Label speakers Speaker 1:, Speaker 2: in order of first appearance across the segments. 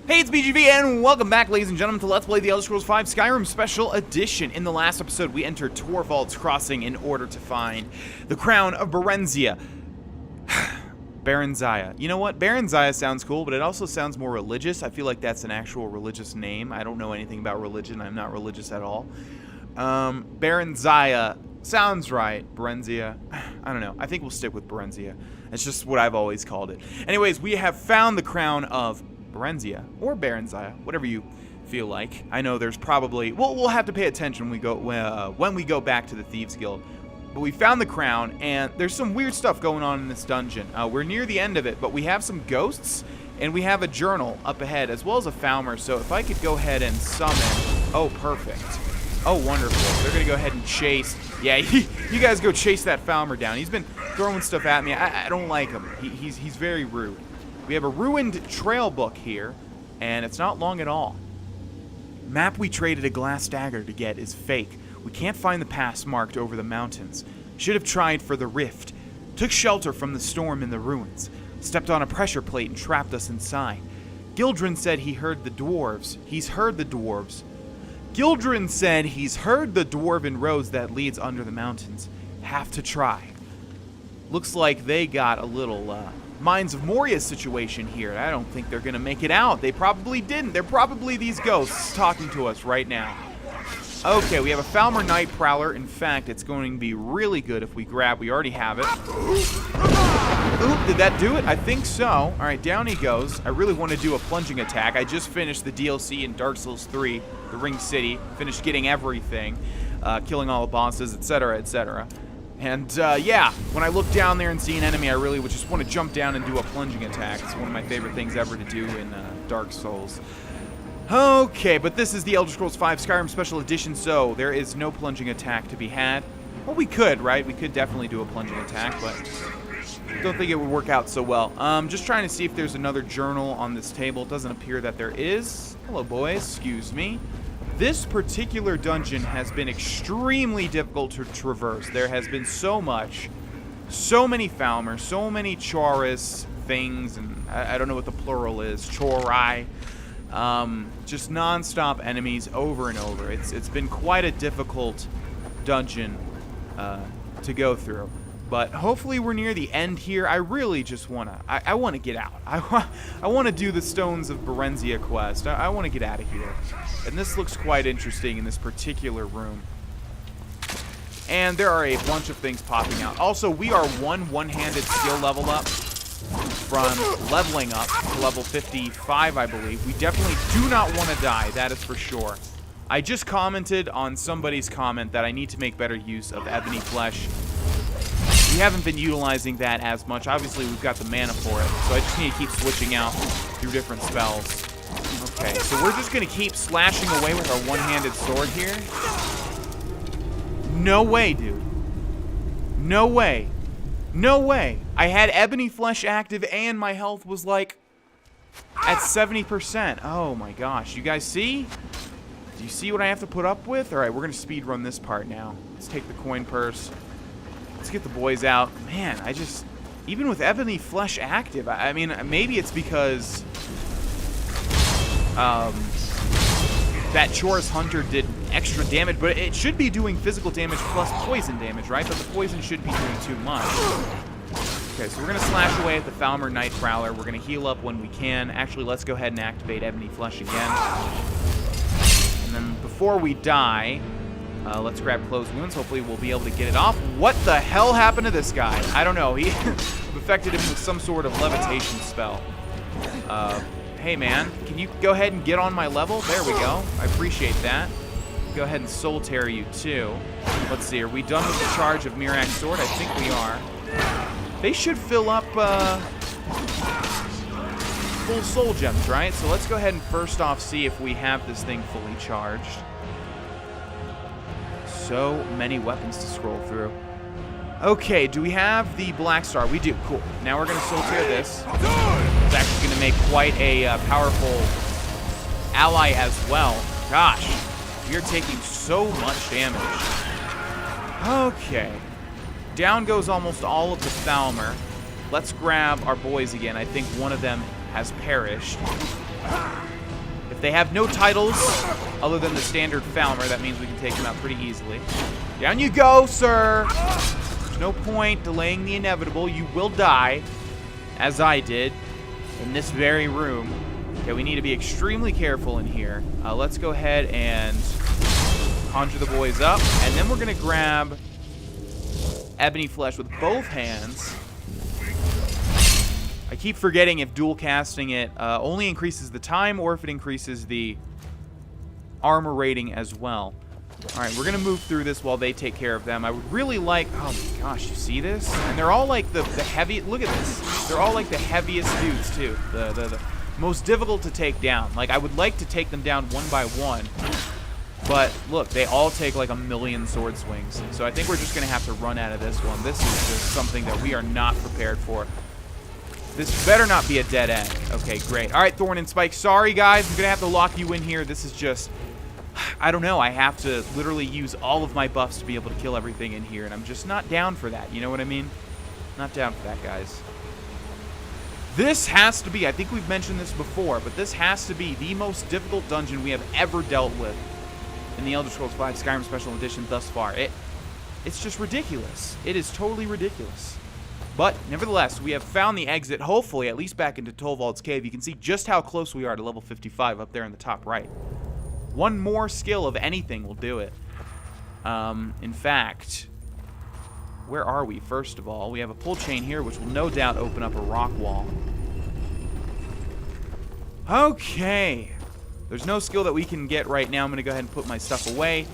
Speaker 1: Hey, it's BGV, and welcome back, ladies and gentlemen, to Let's Play The Elder Scrolls V Skyrim Special Edition. In the last episode, we entered Torvald's Crossing in order to find the Crown of Berenzia. Berenzia. You know what? Berenzia sounds cool, but it also sounds more religious. I feel like that's an actual religious name. I don't know anything about religion. I'm not religious at all. Berenzia sounds right. Berenzia. I don't know. I think we'll stick with Berenzia. It's just what I've always called it. Anyways, we have found the Crown of Berenzia, or Berenzia, whatever you feel like. I know there's probably... We'll have to pay attention when we go back to the Thieves Guild. But we found the crown, and there's some weird stuff going on in this dungeon. We're near the end of it, but we have some ghosts, and we have a journal up ahead, as well as a Falmer. So if I could go ahead and summon... Oh, perfect. Oh, wonderful. They're going to go ahead and chase... Yeah, you guys go chase that Falmer down. He's been throwing stuff at me. I don't like him. He's very rude. We have a ruined trail book here, and it's not long at all. Map we traded a glass dagger to get is fake. We can't find the pass marked over the mountains. Should have tried for the rift. Took shelter from the storm in the ruins. Stepped on a pressure plate and trapped us inside. Gildren said he heard the dwarves. He's heard the dwarves. Gildren said he's heard the dwarven roads that leads under the mountains. Have to try. Looks like they got a little, Mines of Moria situation here. I don't think they're going to make it out. They probably didn't. They're probably these ghosts talking to us right now. Okay, we have a Falmer Night Prowler. In fact, it's going to be really good if we grab. We already have it. Oop, did that do it? I think so. All right, down he goes. I really want to do a plunging attack. I just finished the DLC in Dark Souls 3, the Ring City. Finished getting everything, killing all the bosses, etc., etc. And, yeah, when I look down there and see an enemy, I really would just want to jump down and do a plunging attack. It's one of my favorite things ever to do in Dark Souls. Okay, but this is the Elder Scrolls V Skyrim Special Edition, so there is no plunging attack to be had. Well, we could, right? We could definitely do a plunging attack, but don't think it would work out so well. Just trying to see if there's another journal on this table. It doesn't appear that there is. Hello, boys. Excuse me. This particular dungeon has been extremely difficult to traverse. There has been so many Falmer, so many Chorus things, and I don't know what the plural is, Chorai. Just non-stop enemies over and over. It's been quite a difficult dungeon to go through. But hopefully we're near the end here. I really just want to... I want to get out. I want to do the Stones of Berenzia quest. I want to get out of here. And this looks quite interesting in this particular room. And there are a bunch of things popping out. Also, we are one-handed skill level up from leveling up to level 55, I believe. We definitely do not want to die, that is for sure. I just commented on somebody's comment that I need to make better use of ebony flesh. We haven't been utilizing that as much. Obviously, we've got the mana for it, so I just need to keep switching out through different spells. Okay, so we're just going to keep slashing away with our one-handed sword here. No way, dude. No way. No way. I had ebony flesh active and my health was like at 70%. Oh my gosh. You guys see? Do you see what I have to put up with? All right, we're going to speed run this part now. Let's take the coin purse. Let's get the boys out. Man, even with ebony flesh active, I mean, maybe it's because that Chorus Hunter did extra damage, but it should be doing physical damage plus poison damage, right? But the poison should be doing too much. Okay, so we're going to slash away at the Falmer Night Prowler. We're going to heal up when we can. Actually, let's go ahead and activate Ebony Flesh again. And then before we die, let's grab Closed Wounds. Hopefully we'll be able to get it off. What the hell happened to this guy? I don't know. He affected him with some sort of levitation spell. Hey, man, can you go ahead and get on my level? There we go. I appreciate that. Go ahead and soul tear you, too. Let's see. Are we done with the charge of Mirak's sword? I think we are. They should fill up full soul gems, right? So let's go ahead and first off see if we have this thing fully charged. So many weapons to scroll through. Okay, do we have the Black Star? We do. Cool. Now we're going to soul tear this. It's actually going to make quite a powerful ally as well. Gosh, we are taking so much damage. Okay. Down goes almost all of the Falmer. Let's grab our boys again. I think one of them has perished. If they have no titles other than the standard Falmer, that means we can take them out pretty easily. Down you go, sir! There's no point delaying the inevitable. You will die, as I did, in this very room. Okay, we need to be extremely careful in here. Let's go ahead and conjure the boys up, and then we're going to grab Ebony Flesh with both hands. I keep forgetting if dual casting it only increases the time or if it increases the armor rating as well. Alright, we're going to move through this while they take care of them. I would really like... Oh my gosh, you see this? And they're all like the heavy... Look at this. They're all like the heaviest dudes, too. The most difficult to take down. Like, I would like to take them down one by one. But, look, they all take like a million sword swings. So I think we're just going to have to run out of this one. This is just something that we are not prepared for. This better not be a dead end. Okay, great. All right, Thorn and Spike. Sorry, guys. I'm going to have to lock you in here. This is just... I don't know. I have to literally use all of my buffs to be able to kill everything in here. And I'm just not down for that. You know what I mean? Not down for that, guys. This has to be... I think we've mentioned this before. But this has to be the most difficult dungeon we have ever dealt with in the Elder Scrolls V Skyrim Special Edition thus far. It's just ridiculous. It is totally ridiculous. But, nevertheless, we have found the exit, hopefully, at least back into Tolvald's Cave. You can see just how close we are to level 55 up there in the top right. One more skill of anything will do it. In fact, where are we, first of all? We have a pull chain here, which will no doubt open up a rock wall. Okay. There's no skill that we can get right now. I'm going to go ahead and put my stuff away.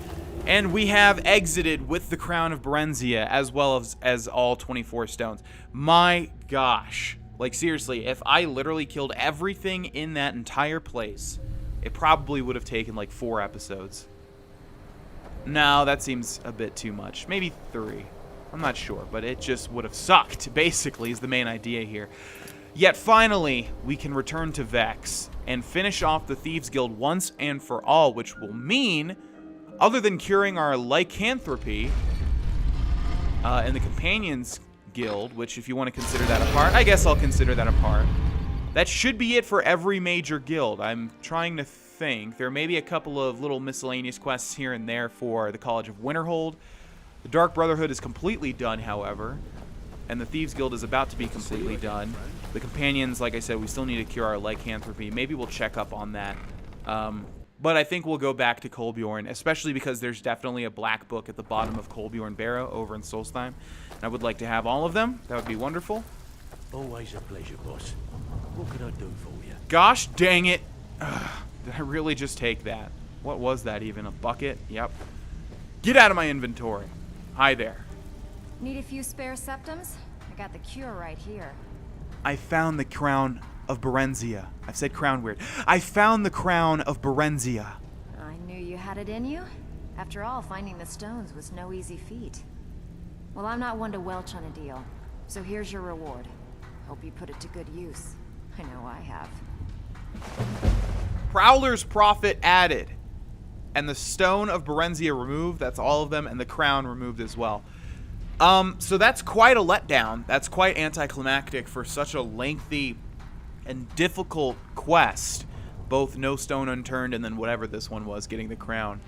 Speaker 1: And we have exited with the Crown of Berenzia, as well as all 24 stones. My gosh. Like, seriously, if I literally killed everything in that entire place, it probably would have taken, like, 4 episodes. No, that seems a bit too much. Maybe 3. I'm not sure, but it just would have sucked, basically, is the main idea here. Yet, finally, we can return to Vex and finish off the Thieves Guild once and for all, which will mean... Other than curing our lycanthropy in the Companions Guild, which if you want to consider that a part, I guess I'll consider that a part. That should be it for every major guild. I'm trying to think. There may be a couple of little miscellaneous quests here and there for the College of Winterhold. The Dark Brotherhood is completely done, however, and the Thieves Guild is about to be completely done. The Companions, like I said, we still need to cure our lycanthropy. Maybe we'll check up on that. But I think we'll go back to Kolbjorn, especially because there's definitely a black book at the bottom of Kolbjorn Barrow over in Solstheim. And I would like to have all of them. That would be wonderful.
Speaker 2: Always a pleasure, boss. What can I do for you?
Speaker 1: Gosh dang it. Did I really just take that? What was that even? A bucket? Yep. Get out of my inventory. Hi there.
Speaker 3: Need a few spare septums? I got the cure right here.
Speaker 1: I found the Crown of Berenzia. I've said crown weird. I found the Crown of Berenzia.
Speaker 3: I knew you had it in you. After all, finding the stones was no easy feat. Well, I'm not one to welch on a deal, so here's your reward. Hope you put it to good use. I know I have.
Speaker 1: Prowler's Prophet added. And the Stone of Berenzia removed. That's all of them. And the crown removed as well. So that's quite a letdown. That's quite anticlimactic for such a lengthy and difficult quest. Both No Stone Unturned and then whatever this one was, getting the crown.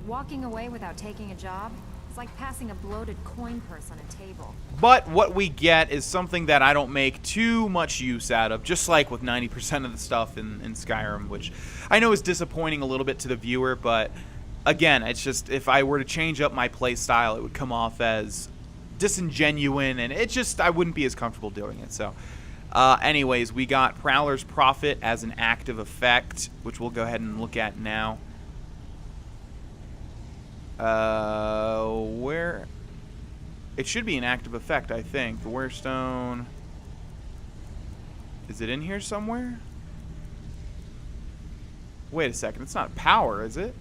Speaker 3: Walking away without taking a job? It's like passing a bloated coin purse on a table.
Speaker 1: But what we get is something that I don't make too much use out of, just like with 90% of the stuff in Skyrim, which I know is disappointing a little bit to the viewer, but again, it's just, if I were to change up my play style, it would come off as disingenuine, and it just, I wouldn't be as comfortable doing it. So anyways, we got Prowler's Prophet as an active effect, which we'll go ahead and look at now. Where it should be an active effect, I think. The Warestone, is it in here somewhere? Wait a second, it's not power, is it?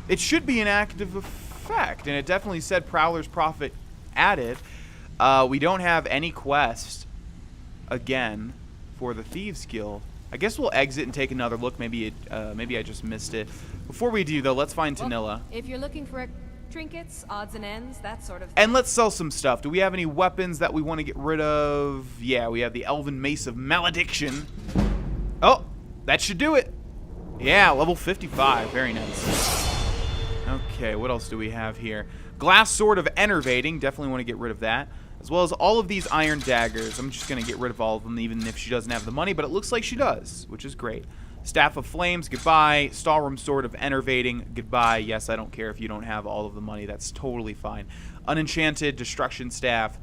Speaker 1: It should be an active effect, and it definitely said Prowler's Prophet added. We don't have any quest again for the Thieves Guild. I guess we'll exit and take another look. Maybe I just missed it. Before we do, though, let's find Tanilla.
Speaker 3: If you're looking for
Speaker 4: Trinkets, odds and ends, that sort of thing.
Speaker 1: And let's sell some stuff. Do we have any weapons that we want to get rid of? Yeah, we have the Elven Mace of Malediction. Oh, that should do it. Yeah, level 55. Very nice. Okay, what else do we have here? Glass Sword of Enervating. Definitely want to get rid of that. As well as all of these iron daggers. I'm just going to get rid of all of them, even if she doesn't have the money, but it looks like she does, which is great. Staff of Flames, goodbye. Stahlroom Sword of Enervating, goodbye. Yes, I don't care if you don't have all of the money. That's totally fine. Unenchanted Destruction Staff.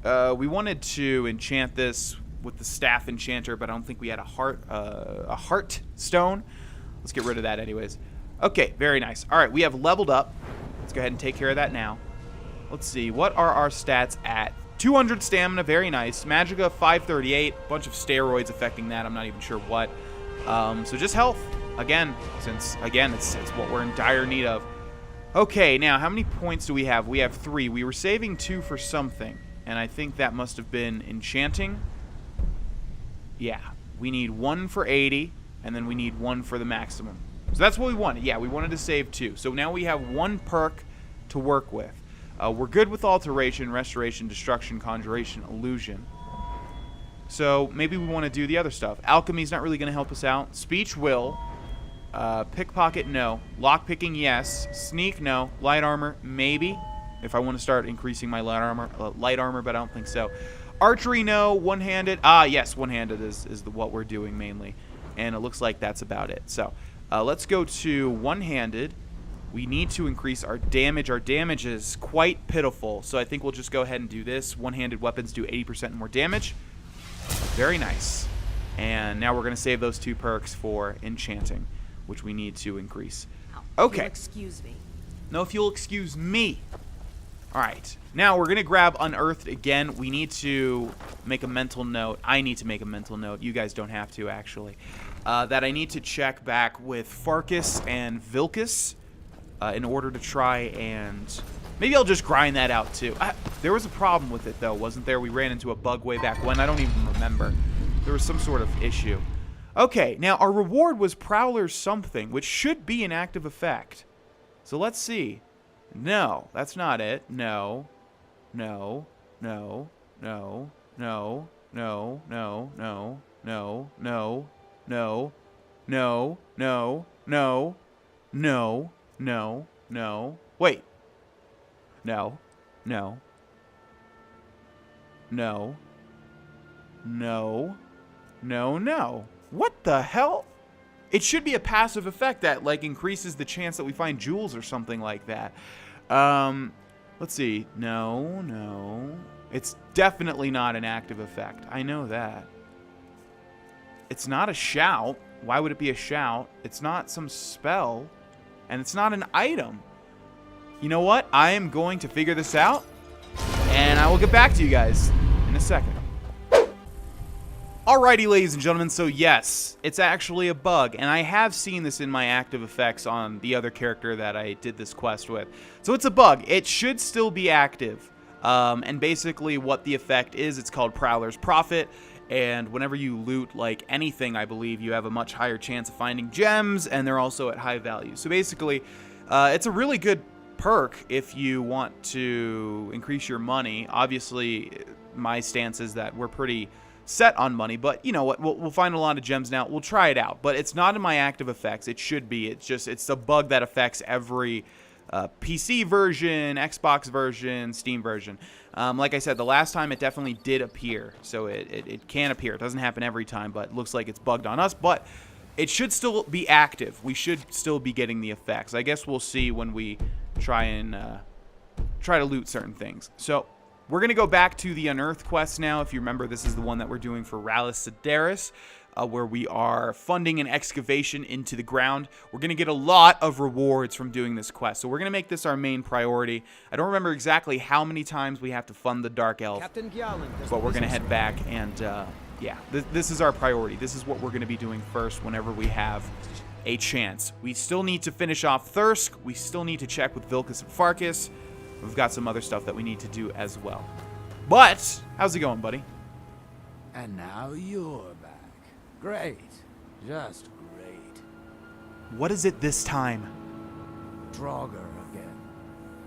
Speaker 1: We wanted to enchant this with the Staff Enchanter, but I don't think we had a heart stone. Let's get rid of that anyways. Okay, very nice. All right, we have leveled up. Let's go ahead and take care of that now. Let's see. What are our stats at? 200 stamina, very nice. Magicka, 538. Bunch of steroids affecting that. I'm not even sure what. So just health, again, since, again, it's what we're in dire need of. Okay, now, how many points do we have? We have 3. We were saving 2 for something, and I think that must have been enchanting. Yeah, we need 1 for 80, and then we need 1 for the maximum. So that's what we wanted. Yeah, we wanted to save 2. So now we have 1 perk to work with. We're good with Alteration, Restoration, Destruction, Conjuration, Illusion. So maybe we want to do the other stuff. Alchemy's not really going to help us out. Speech will. Pickpocket, no. Lockpicking, yes. Sneak, no. Light armor, maybe. If I want to start increasing my light armor, but I don't think so. Archery, no. One-handed. Ah, yes, one-handed is what we're doing mainly. And it looks like that's about it. So let's go to one-handed. We need to increase our damage. Our damage is quite pitiful. So I think we'll just go ahead and do this. One-handed weapons do 80% more damage. Very nice. And now we're going to save those 2 perks for enchanting, which we need to increase. Okay.
Speaker 4: Excuse me.
Speaker 1: No, if you'll excuse me. All right. Now we're going to grab Unearthed again. We need to make a mental note. I need to make a mental note. You guys don't have to, actually. That I need to check back with Farkas and Vilkas in order to try and... Maybe I'll just grind that out, too. There was a problem with it, though, wasn't there? We ran into a bug way back when. I don't even remember. There was some sort of issue. Okay, now our reward was Prowler's something, which should be an active effect. So let's see. No, that's not it. No. No. No. No. No. No. No. No. No. No. No. No. No. No. No. No. No. Wait. No. No. No. No. No, no. What the hell? It should be a passive effect that, like, increases the chance that we find jewels or something like that. Let's see. No, no. It's definitely not an active effect. I know that. It's not a shout. Why would it be a shout? It's not some spell. And it's not an item. You know what? I am going to figure this out, and I will get back to you guys in a second. Alrighty, ladies and gentlemen, so yes, it's actually a bug, and I have seen this in my active effects on the other character that I did this quest with. So it's a bug. It should still be active, and basically what the effect is, it's called Prowler's Profit, and whenever you loot, like, anything, I believe, you have a much higher chance of finding gems, and they're also at high value. So basically, it's a really good perk if you want to increase your money. Obviously, my stance is that we're pretty set on money, but you know what, we'll find a lot of gems now. We'll try it out, but it's not in my active effects. It should be. It's a bug that affects every PC version, Xbox version, Steam version. Like I said, the last time it definitely did appear, so it can appear. It doesn't happen every time, but it looks like it's bugged on us, but it should still be active. We should still be getting the effects. I guess we'll see when we try to loot certain things. So we're going to go back to the Unearthed quest now. If you remember, this is the one that we're doing for Rallus Sedaris, where we are funding an excavation into the ground. We're going to get a lot of rewards from doing this quest, so we're going to make this our main priority. I don't remember exactly how many times we have to fund the Dark Elf, but we're going to head back and, yeah, this is our priority. This is what we're going to be doing first whenever we have a chance. We still need to finish off Thirsk. We still need to check with Vilkas and Farkas. We've got some other stuff that we need to do as well. But, how's it going, buddy?
Speaker 5: And now you're back. Great. Just great.
Speaker 1: What is it this time?
Speaker 5: Draugr again.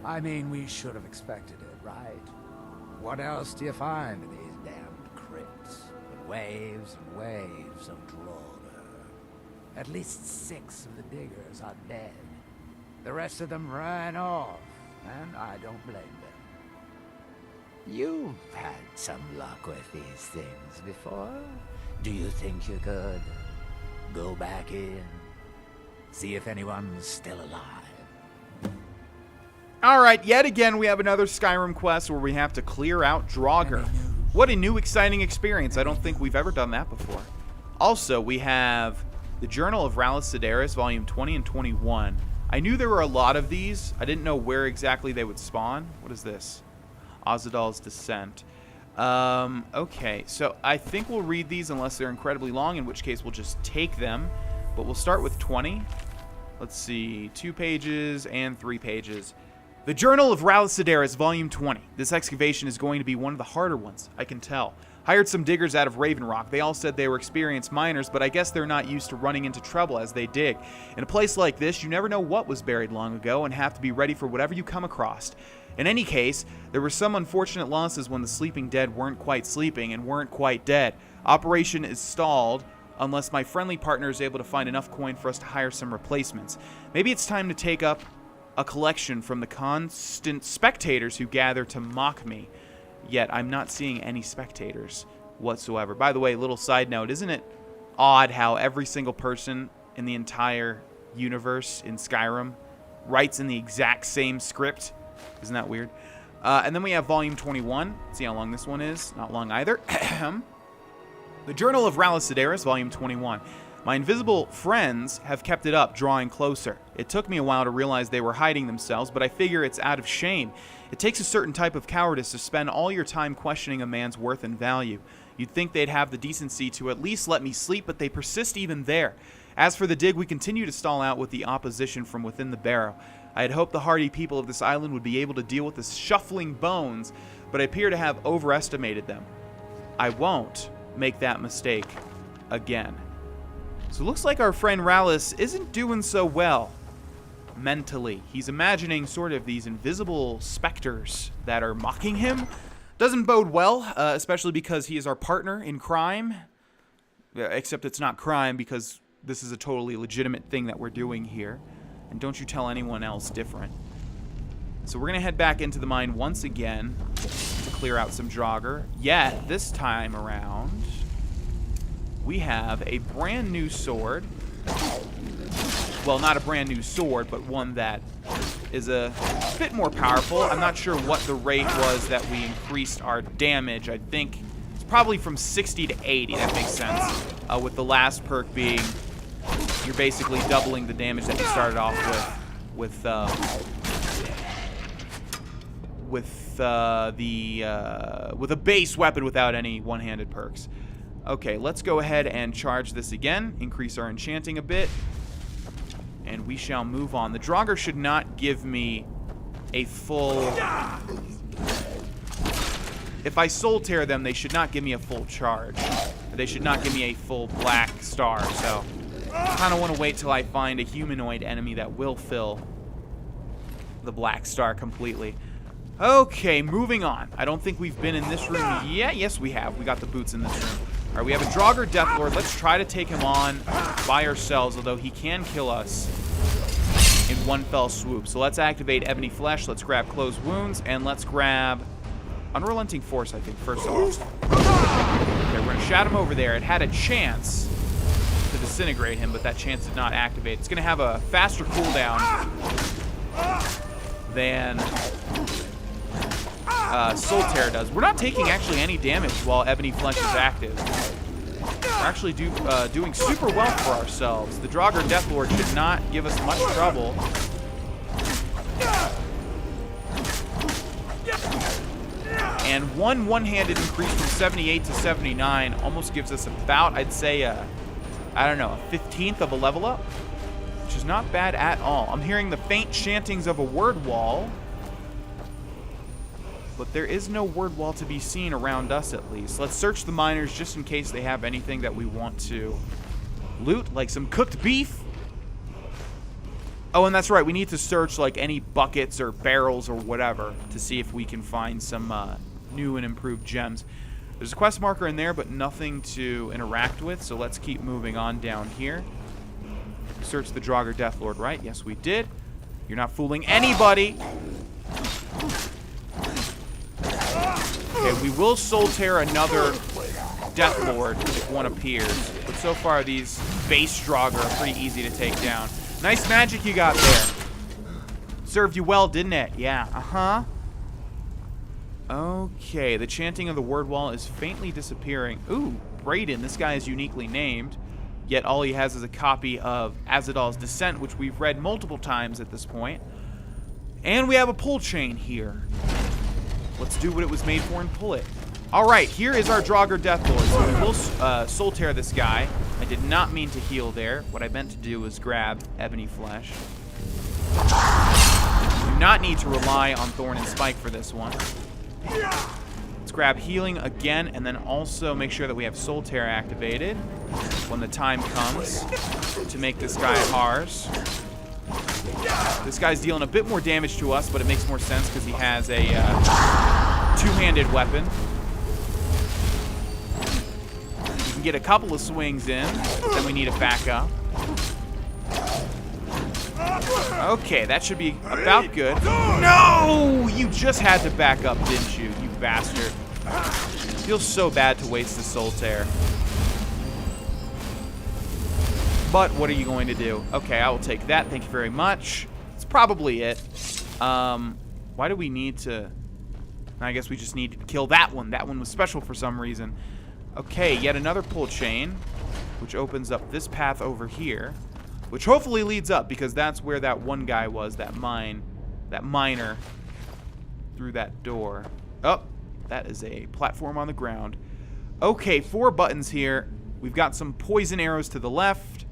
Speaker 5: I mean, we should have expected it, right? What else do you find in these damned crypts? But waves and waves of Draugr. At least 6 of the diggers are dead. The rest of them ran off, and I don't blame them. You've had some luck with these things before. Do you think you could go back in? See if anyone's still alive?
Speaker 1: Alright, yet again we have another Skyrim quest where we have to clear out Draugr. What a new exciting experience. I don't think we've ever done that before. Also, we have the Journal of Rallis Sedaris, Volume 20 and 21. I knew there were a lot of these. I didn't know where exactly they would spawn. What is this? Ozadal's Descent. Okay, so I think we'll read these unless they're incredibly long, in which case we'll just take them. But we'll start with 20. Let's see, 2 pages and 3 pages. The Journal of Rallis Sedaris, Volume 20. This excavation is going to be one of the harder ones, I can tell. Hired some diggers out of Raven Rock. They all said they were experienced miners, but I guess they're not used to running into trouble as they dig. In a place like this, you never know what was buried long ago and have to be ready for whatever you come across. In any case, there were some unfortunate losses when the sleeping dead weren't quite sleeping and weren't quite dead. Operation is stalled unless my friendly partner is able to find enough coin for us to hire some replacements. Maybe it's time to take up a collection from the constant spectators who gather to mock me. Yet I'm not seeing any spectators whatsoever. By the way, little side note, isn't it odd how every single person in the entire universe in Skyrim writes in the exact same script? Isn't that weird? And then we have Volume 21. Let's see how long this one is. Not long either. The Journal of Rallis Sedaris, Volume 21. My invisible friends have kept it up, drawing closer. It took me a while to realize they were hiding themselves, but I figure it's out of shame. It takes a certain type of cowardice to spend all your time questioning a man's worth and value. You'd think they'd have the decency to at least let me sleep, but they persist even there. As for the dig, we continue to stall out with the opposition from within the barrow. I had hoped the hardy people of this island would be able to deal with the shuffling bones, but I appear to have overestimated them. I won't make that mistake again. So it looks like our friend Rallis isn't doing so well mentally. He's imagining sort of these invisible specters that are mocking him. Doesn't bode well, especially because he is our partner in crime. Except it's not crime because this is a totally legitimate thing that we're doing here. And don't you tell anyone else different. So we're going to head back into the mine once again to clear out some Draugr. Yet, this time around, we have a brand new sword. Well, not a brand new sword, but one that is a bit more powerful. I'm not sure what the rate was that we increased our damage. I think it's probably from 60 to 80. That makes sense. With the last perk being you're basically doubling the damage that you started off with a base weapon without any one-handed perks. Okay, let's go ahead and charge this again, increase our enchanting a bit, and we shall move on. The Draugr should not give me a full... If I soul tear them, they should not give me a full charge. They should not give me a full black star, so I kind of want to wait till I find a humanoid enemy that will fill the black star completely. Okay, moving on. I don't think we've been in this room yet. Yes, we have. We got the boots in this room. All right, we have a Draugr Deathlord. Let's try to take him on by ourselves, although he can kill us in one fell swoop. So let's activate Ebony Flesh. Let's grab Closed Wounds, and let's grab Unrelenting Force, I think, first off. Okay, we're going to shout him over there. It had a chance to disintegrate him, but that chance did not activate. It's going to have a faster cooldown than Soul Tear does. We're not taking actually any damage while Ebony Flesh is active. We're actually doing super well for ourselves. The Draugr Deathlord should not give us much trouble. And one-handed increase from 78 to 79 almost gives us about, I'd say, I don't know, a 15th of a level up, which is not bad at all. I'm hearing the faint chantings of a word wall, but there is no word wall to be seen around us, at least. Let's search the miners just in case they have anything that we want to loot, like some cooked beef. Oh, and that's right. We need to search like any buckets or barrels or whatever to see if we can find some new and improved gems. There's a quest marker in there, but nothing to interact with, so let's keep moving on down here. Search the Draugr Deathlord, right? Yes, we did. You're not fooling anybody. Okay, we will soul tear another Deathlord if one appears. But so far, these base Draugr are pretty easy to take down. Nice magic you got there. Served you well, didn't it? Yeah, uh-huh. Okay, the chanting of the word wall is faintly disappearing. Ooh, Brayden, this guy is uniquely named. Yet all he has is a copy of Azadal's Descent, which we've read multiple times at this point. And we have a pull chain here. Let's do what it was made for and pull it. Alright, here is our Draugr Deathlord. So we will soul tear this guy. I did not mean to heal there. What I meant to do was grab Ebony Flesh. Do not need to rely on Thorn and Spike for this one. Let's grab healing again, and then also make sure that we have Soul Tear activated when the time comes to make this guy ours. This guy's dealing a bit more damage to us, but it makes more sense because he has a two-handed weapon. We can get a couple of swings in, then we need a backup. Okay, that should be about good. No! You just had to back up, didn't you, you bastard? Feels so bad to waste the Soul Tear. But what are you going to do? Okay, I will take that. Thank you very much. It's probably it. Why do we need to... I guess we just need to kill that one. That one was special for some reason. Okay, yet another pull chain, which opens up this path over here, which hopefully leads up, because that's where that one guy was, that miner, through that door. Oh, that is a platform on the ground. Okay, 4 buttons here. We've got some poison arrows to the left,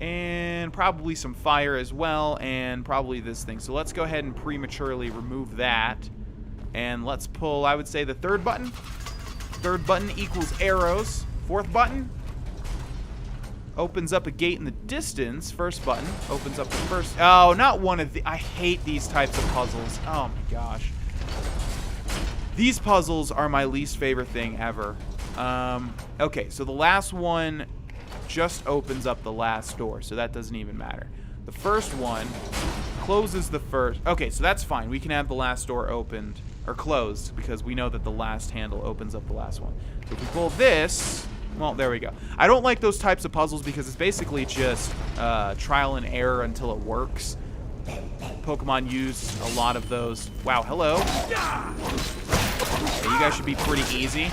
Speaker 1: and probably some fire as well, and probably this thing. So let's go ahead and prematurely remove that. And let's pull, I would say, the 3rd button. 3rd button equals arrows. 4th button opens up a gate in the distance. 1st button opens up the first... Oh, not one of the... I hate these types of puzzles. Oh my gosh. These puzzles are my least favorite thing ever. Okay, so the last one just opens up the last door, so that doesn't even matter. The first one closes the first... Okay, so that's fine. We can have the last door opened, or closed, because we know that the last handle opens up the last one. So if we pull this... Well, there we go. I don't like those types of puzzles because it's basically just trial and error until it works. Pokemon use a lot of those. Wow, hello. Yeah, you guys should be pretty easy.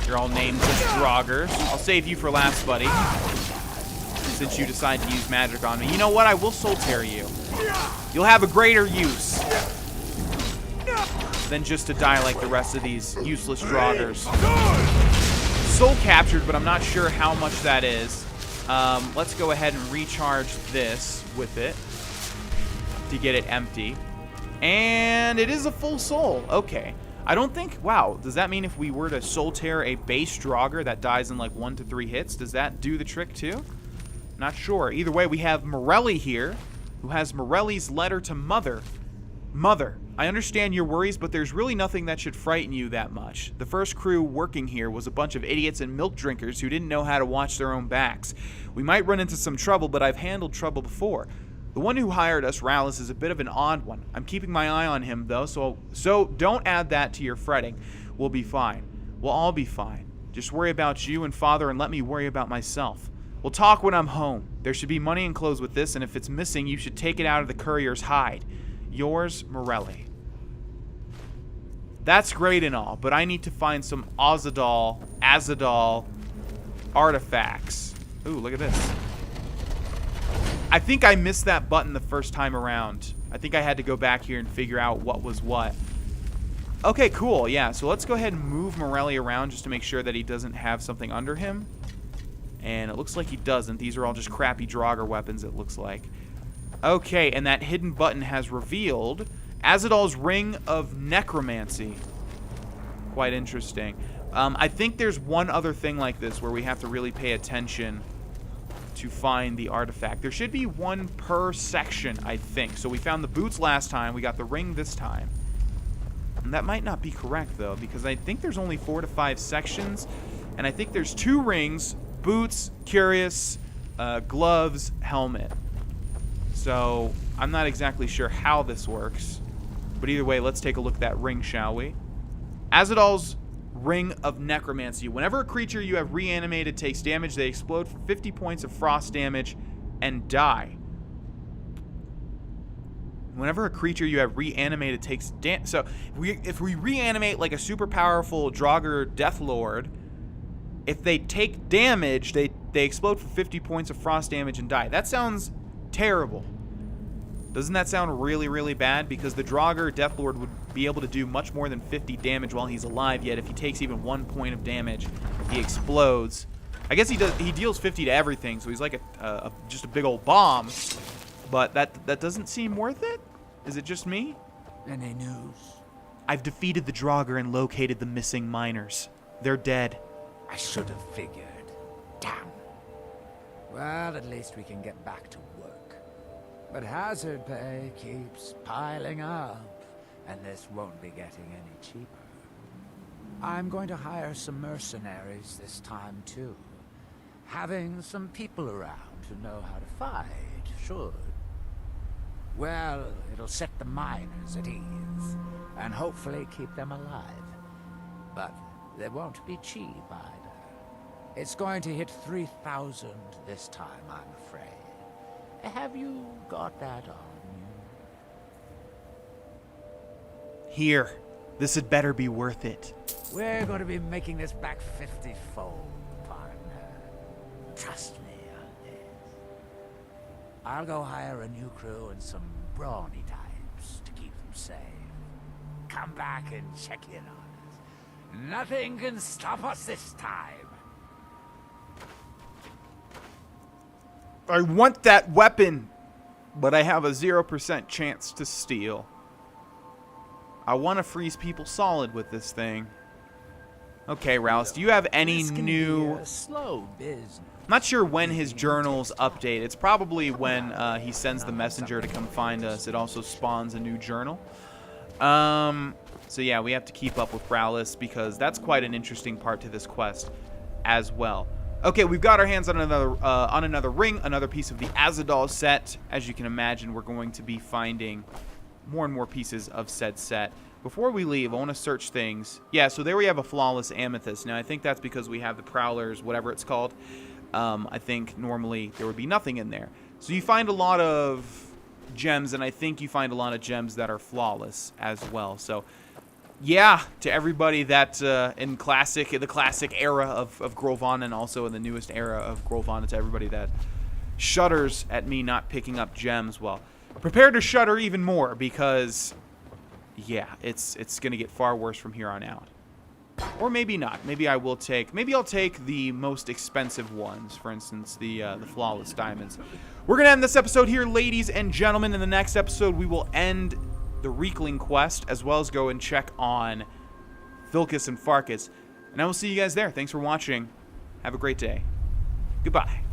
Speaker 1: You're all named just Draugrs. I'll save you for last, buddy, since you decide to use magic on me. You know what? I will Soul Tear you. You'll have a greater use than just to die like the rest of these useless Draugrs. Soul captured, but I'm not sure how much that is. Let's go ahead and recharge this with it to get it empty. And it is a full soul. Okay. I don't think... Wow. Does that mean if we were to Soul Tear a base Draugr that dies in like 1 to 3 hits, does that do the trick too? Not sure. Either way, we have Morelli here, who has Morelli's letter to Mother. Mother, I understand your worries, but there's really nothing that should frighten you that much. The first crew working here was a bunch of idiots and milk drinkers who didn't know how to watch their own backs. We might run into some trouble, but I've handled trouble before. The one who hired us, Rallis, is a bit of an odd one. I'm keeping my eye on him, though, so don't add that to your fretting. We'll be fine. We'll all be fine. Just worry about you and Father and let me worry about myself. We'll talk when I'm home. There should be money and clothes with this, and if it's missing, you should take it out of the courier's hide. Yours, Morelli. That's great and all, but I need to find some Azadal artifacts. Ooh, look at this. I think I missed that button the first time around. I think I had to go back here and figure out what was what. Okay, cool. Yeah, so let's go ahead and move Morelli around just to make sure that he doesn't have something under him. And it looks like he doesn't. These are all just crappy Draugr weapons, it looks like. Okay, and that hidden button has revealed Azadal's Ring of Necromancy. Quite interesting. I think there's one other thing like this where we have to really pay attention to find the artifact. There should be one per section, I think. So we found the boots last time. We got the ring this time. And that might not be correct, though, because I think there's only 4 to 5 sections. And I think there's 2 rings, boots, curious, gloves, helmet. So I'm not exactly sure how this works. But either way, let's take a look at that ring, shall we? Azadal's Ring of Necromancy. Whenever a creature you have reanimated takes damage, they explode for 50 points of frost damage and die. Whenever a creature you have reanimated takes damage... So, if we reanimate like a super powerful Draugr Deathlord, if they take damage, they explode for 50 points of frost damage and die. That sounds terrible. Doesn't that sound really, really bad? Because the Draugr Deathlord would be able to do much more than 50 damage while he's alive, yet if he takes even 1 point of damage, he explodes. I guess he deals 50 to everything, so he's like just a big old bomb. But that doesn't seem worth it? Is it just me?
Speaker 5: Any news?
Speaker 1: I've defeated the Draugr and located the missing miners. They're dead.
Speaker 5: I should have figured. Damn. Well, at least we can get back to work. But hazard pay keeps piling up, and this won't be getting any cheaper. I'm going to hire some mercenaries this time, too. Having some people around who know how to fight should. Well, it'll set the miners at ease, and hopefully keep them alive. But they won't be cheap either. It's going to hit 3,000 this time, I'm afraid. Have you got that on you?
Speaker 1: Here. This had better be worth it.
Speaker 5: We're going to be making this back 50-fold, partner. Trust me on this. I'll go hire a new crew and some brawny types to keep them safe. Come back and check in on us. Nothing can stop us this time.
Speaker 1: I want that weapon, but I have a 0% chance to steal. I want to freeze people solid with this thing. Okay, Rouse, do you have any
Speaker 5: This can
Speaker 1: new...
Speaker 5: be a slow business.
Speaker 1: I'm not sure when his journals update. It's probably when he sends the messenger to come find us. It also spawns a new journal. So yeah, we have to keep up with Rowless because that's quite an interesting part to this quest as well. Okay, we've got our hands on another ring, another piece of the Azadal set. As you can imagine, we're going to be finding more and more pieces of said set. Before we leave, I want to search things. Yeah, so there we have a flawless amethyst. Now, I think that's because we have the prowlers, whatever it's called. I think normally there would be nothing in there. So you find a lot of gems, and I think you find a lot of gems that are flawless as well. So yeah, to everybody that in the classic era of Grohlvana, and also in the newest era of Grohlvana, to everybody that shudders at me not picking up gems, well, prepare to shudder even more because, yeah, it's gonna get far worse from here on out. Or maybe not. Maybe I'll take the most expensive ones, for instance, the flawless diamonds. We're gonna end this episode here, ladies and gentlemen. In the next episode, we will end the Reekling quest, as well as go and check on Vilcus and Farkas. And I will see you guys there. Thanks for watching. Have a great day. Goodbye.